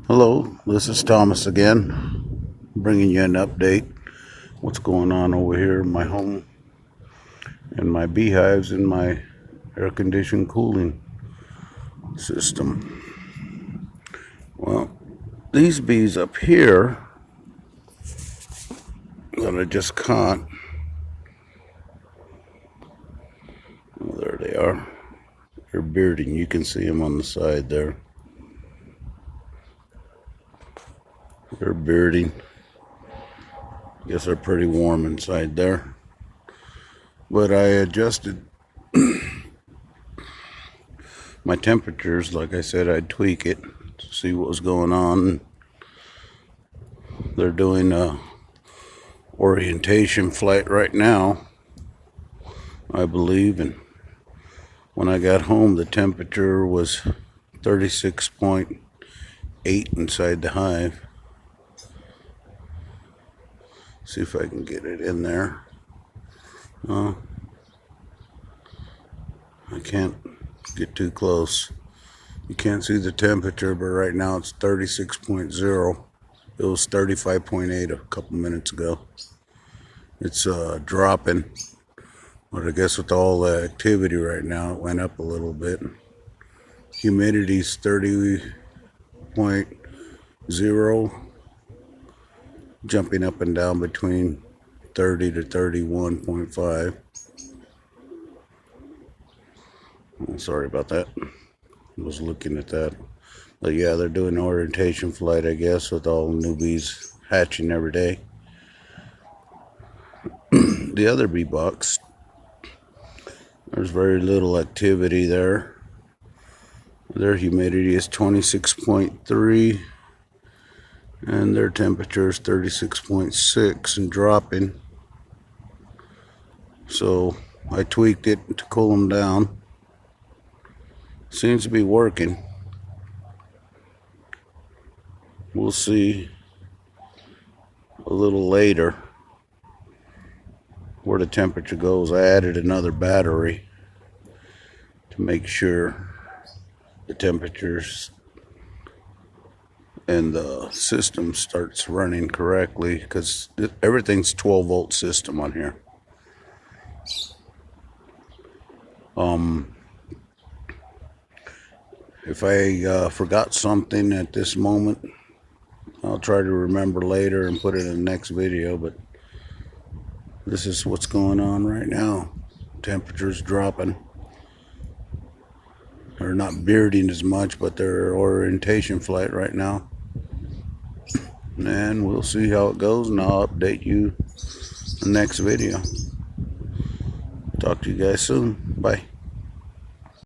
Hello, this is Thomas again, bringing you an update. What's going on over here in my home and my beehives and my air-conditioned cooling system. Well, these bees up here that I just caught, well, there they are. They're bearding. You can see them on the side there. They're bearding. Guess they're pretty warm inside there. But I adjusted my temperatures. Like I said, I'd tweak it to see what was going on. They're doing a orientation flight right now, I believe. And when I got home, the temperature was 36.8 inside the hive. See if I can get it in there. I can't get too close. You can't see the temperature, but right now it's 36.0. It was 35.8 a couple minutes ago. It's dropping, but I guess with all the activity right now, it went up a little bit. Humidity's 30.0. Jumping up and down between 30 to 31.5. Oh, sorry about that. I was looking at that. But yeah, they're doing an orientation flight, I guess, with all newbies hatching every day. The other bee box, there's very little activity there. Their humidity is 26.3. And their temperature is 36.6 and dropping. So I tweaked it to cool them down. Seems to be working. We'll see a little later where the temperature goes. I added another battery to make sure the temperatures and the system starts running correctly, because everything's 12-volt system on here. If I forgot something at this moment, I'll try to remember later and put it in the next video, but this is what's going on right now. Temperature's dropping. They're not bearding as much, but they're orientation flight right now. And we'll see how it goes, and I'll update you in the next video. Talk to you guys soon. Bye.